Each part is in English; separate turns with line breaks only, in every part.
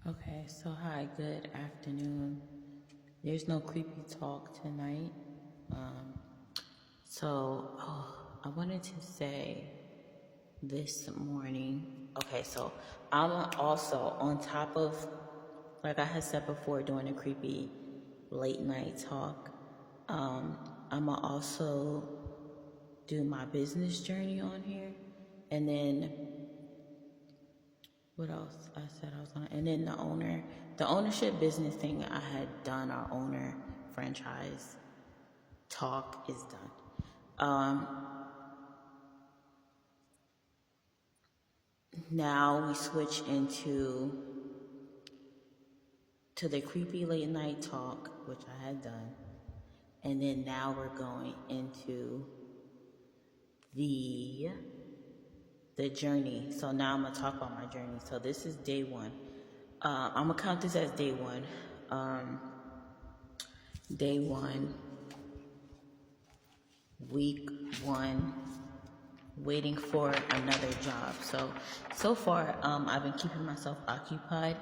Okay, so hi, good afternoon. There's no creepy talk tonight. Um, I wanted to say this morning. Okay, so I'm also on top of, like I had said before, doing a creepy late night talk. I'm gonna also do my business journey on here, and then what else I said I was gonna, and then the ownership business thing I had done, our owner franchise talk is done. Now we switch to the creepy late night talk, which I had done, and then now we're going into the the journey. So now I'm gonna talk about my journey. So this is day one. I'm gonna count this as day one. Day one, week one, waiting for another job. So far, I've been keeping myself occupied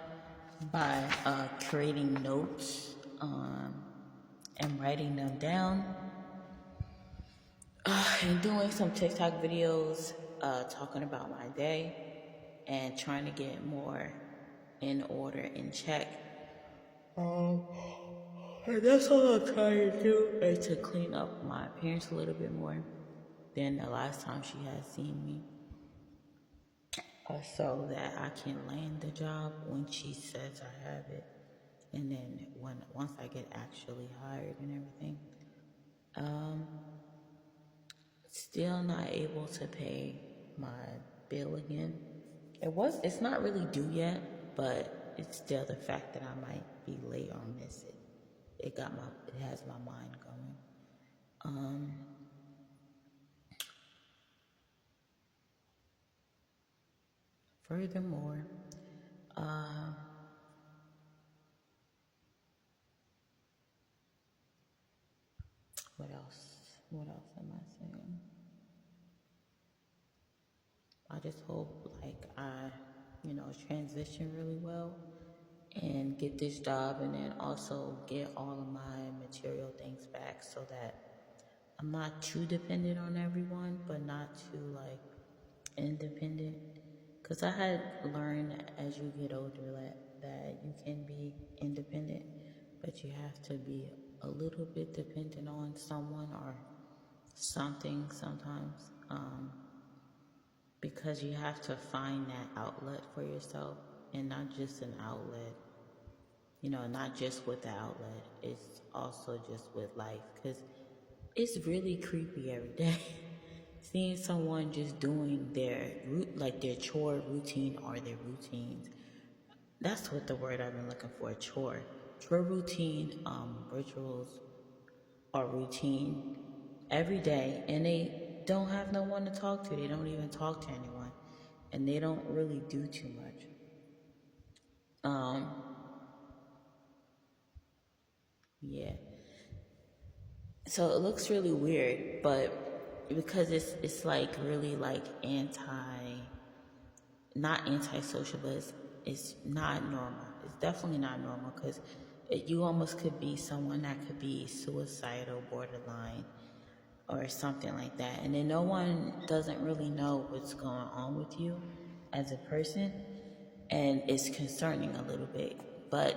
by creating notes and writing them down and doing some TikTok videos talking about my day and trying to get more in order, in check. And that's all I'm trying to do, is to clean up my appearance a little bit more than the last time she had seen me, so that I can land the job when she says I have it, and then once I get actually hired and everything. Still not able to pay my bill again. It's not really due yet, but it's still the fact that I might be late or miss it. It has my mind going. Furthermore, what else? What else am I saying? I just hope transition really well and get this job, and then also get all of my material things back, so that I'm not too dependent on everyone, but not too independent. Because I had learned as you get older that you can be independent, but you have to be a little bit dependent on someone or something sometimes, because you have to find that outlet for yourself, and not just an outlet, not just with the outlet, it's also just with life, because it's really creepy every day. Seeing someone just doing their chore routine or their routines. That's what the word I've been looking for, chore. Chore routine, rituals or routine every day, and they don't have no one to talk to. They don't even talk to anyone, and they don't really do too much. Yeah. So it looks really weird, but because it's like really like not antisocial, but it's not normal. It's definitely not normal, because you almost could be someone that could be suicidal, borderline, or something like that. And then no one doesn't really know what's going on with you as a person. And it's concerning a little bit. But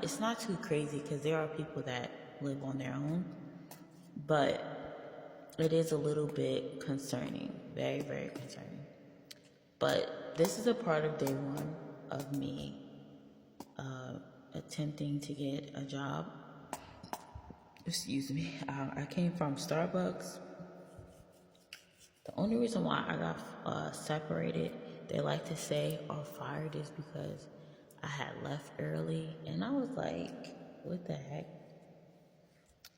it's not too crazy, because there are people that live on their own. But it is a little bit concerning. Very, very concerning. But this is a part of day one of me attempting to get a job. Excuse me. I came from Starbucks. The only reason why I got separated, they like to say, or fired, is because I had left early. And I was like, what the heck?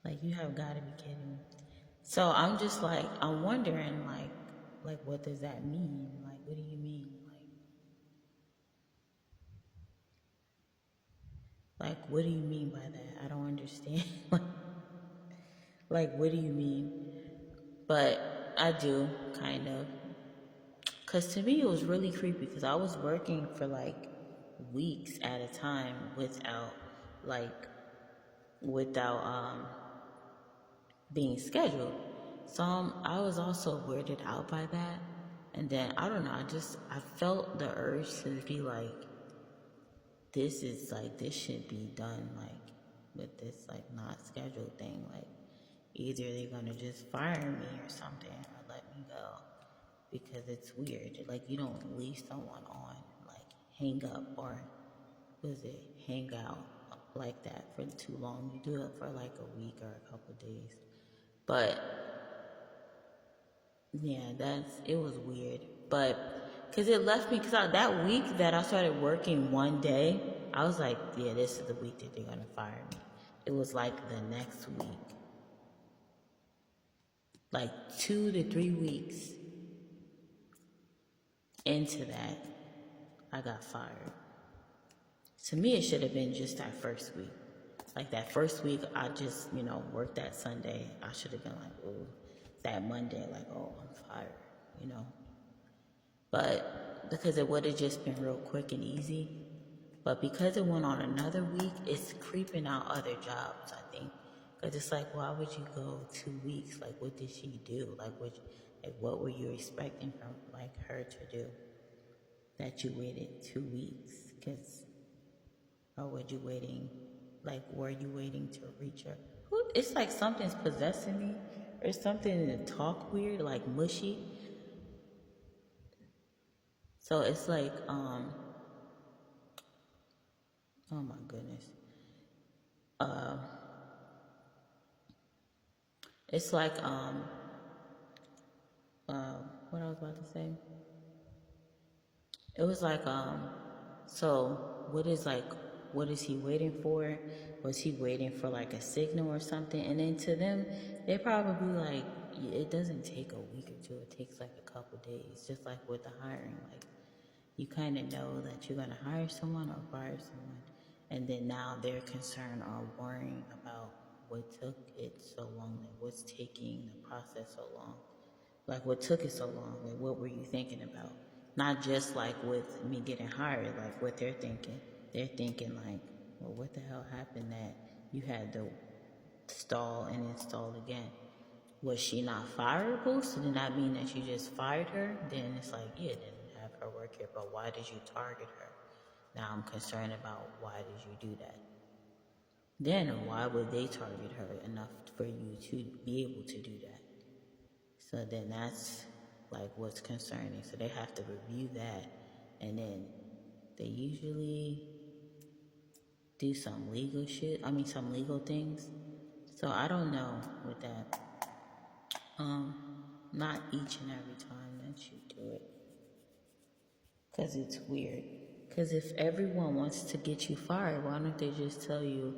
Like, you have got to be kidding me. So I'm just like, I'm wondering, what does that mean? Like, what do you mean? Like, what do you mean by that? I don't understand. Like, what do you mean? But I do, kind of. Because to me, it was really creepy, because I was working for weeks at a time like without being scheduled. So I was also weirded out by that. And then I don't know, I felt the urge to be like, this should be done like with this like not scheduled thing. Like either they're gonna just fire me or something or let me go because it's weird. Like you don't leave someone on like hang up or hang out like that for too long. You do it for like a week or a couple of days. But yeah, it was weird. But because it left me, because that week that I started working one day, I was like, yeah, this is the week that they're going to fire me. It was like the next week. Like 2 to 3 weeks into that, I got fired. To me, it should have been just that first week. Like that first week, I just, worked that Sunday. I should have been like, ooh, that Monday, like, oh, I'm fired, But because it would have just been real quick and easy. But because it went on another week, it's creeping out other jobs, I think. Because it's like, why would you go 2 weeks? Like, what did she do? Like, what were you expecting from, like, her to do? That you waited 2 weeks? Or were you waiting to reach her? It's like something's possessing me. Or something to talk weird, like mushy. So it's like, oh my goodness. It's like, what I was about to say? It was like, so what is he waiting for? Was he waiting for like a signal or something? And then to them, they probably like, it doesn't take a week or two. It takes like a couple days, just like with the hiring. Like you kind of know that you're going to hire someone or fire someone. And then now they're concerned or worrying about what took it so long, like what's taking the process so long. Like what took it so long? Like what were you thinking about? Not just like with me getting hired, like what they're thinking. They're thinking like, well, what the hell happened that you had to stall and install again? Was she not fireable? So did that mean that you just fired her? Then it's like, yeah, didn't have her work here, but why did you target her? Now I'm concerned about why did you do that? Then why would they target her enough for you to be able to do that? So then that's like what's concerning. So they have to review that, and then they usually do some legal things. So I don't know with that. Not each and every time that you do it. Because it's weird. Because if everyone wants to get you fired, why don't they just tell you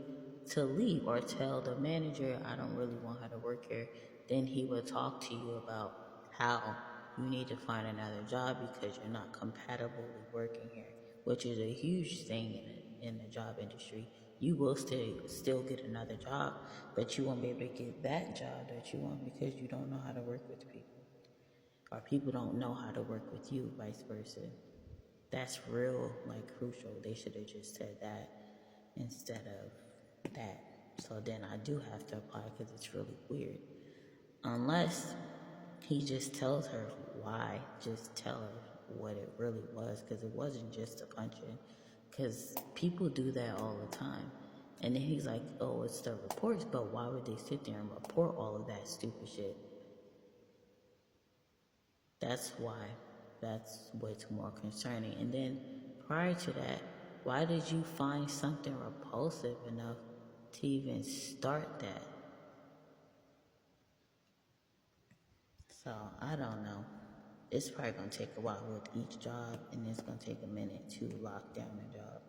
to leave or tell the manager, I don't really want her to work here? Then he will talk to you about how you need to find another job because you're not compatibly working here, which is a huge thing in the job industry. You will still get another job, but you won't be able to get that job that you want because you don't know how to work with people. Or people don't know how to work with you, vice versa. That's real, like, crucial. They should have just said that instead of that. So then I do have to apply because it's really weird. Unless he just tells her why. Just tell her what it really was, because it wasn't just a punch-in. Because people do that all the time. And then he's like, oh, it's the reports, but why would they sit there and report all of that stupid shit? That's why. That's what's more concerning. And then prior to that, why did you find something repulsive enough to even start that? So I don't know. It's probably going to take a while with each job, and it's going to take a minute to lock down a job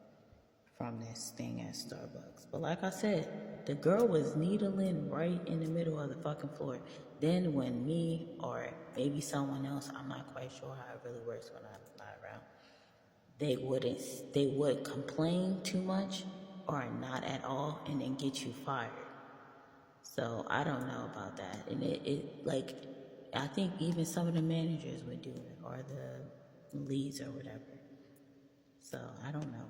from this thing at Starbucks. But like I said, the girl was needling right in the middle of the fucking floor. Then when me or maybe someone else, I'm not quite sure how it really works when I'm not around, they would complain too much or not at all and then get you fired. So I don't know about that. And it like, I think even some of the managers would do it or the leads or whatever. So I don't know.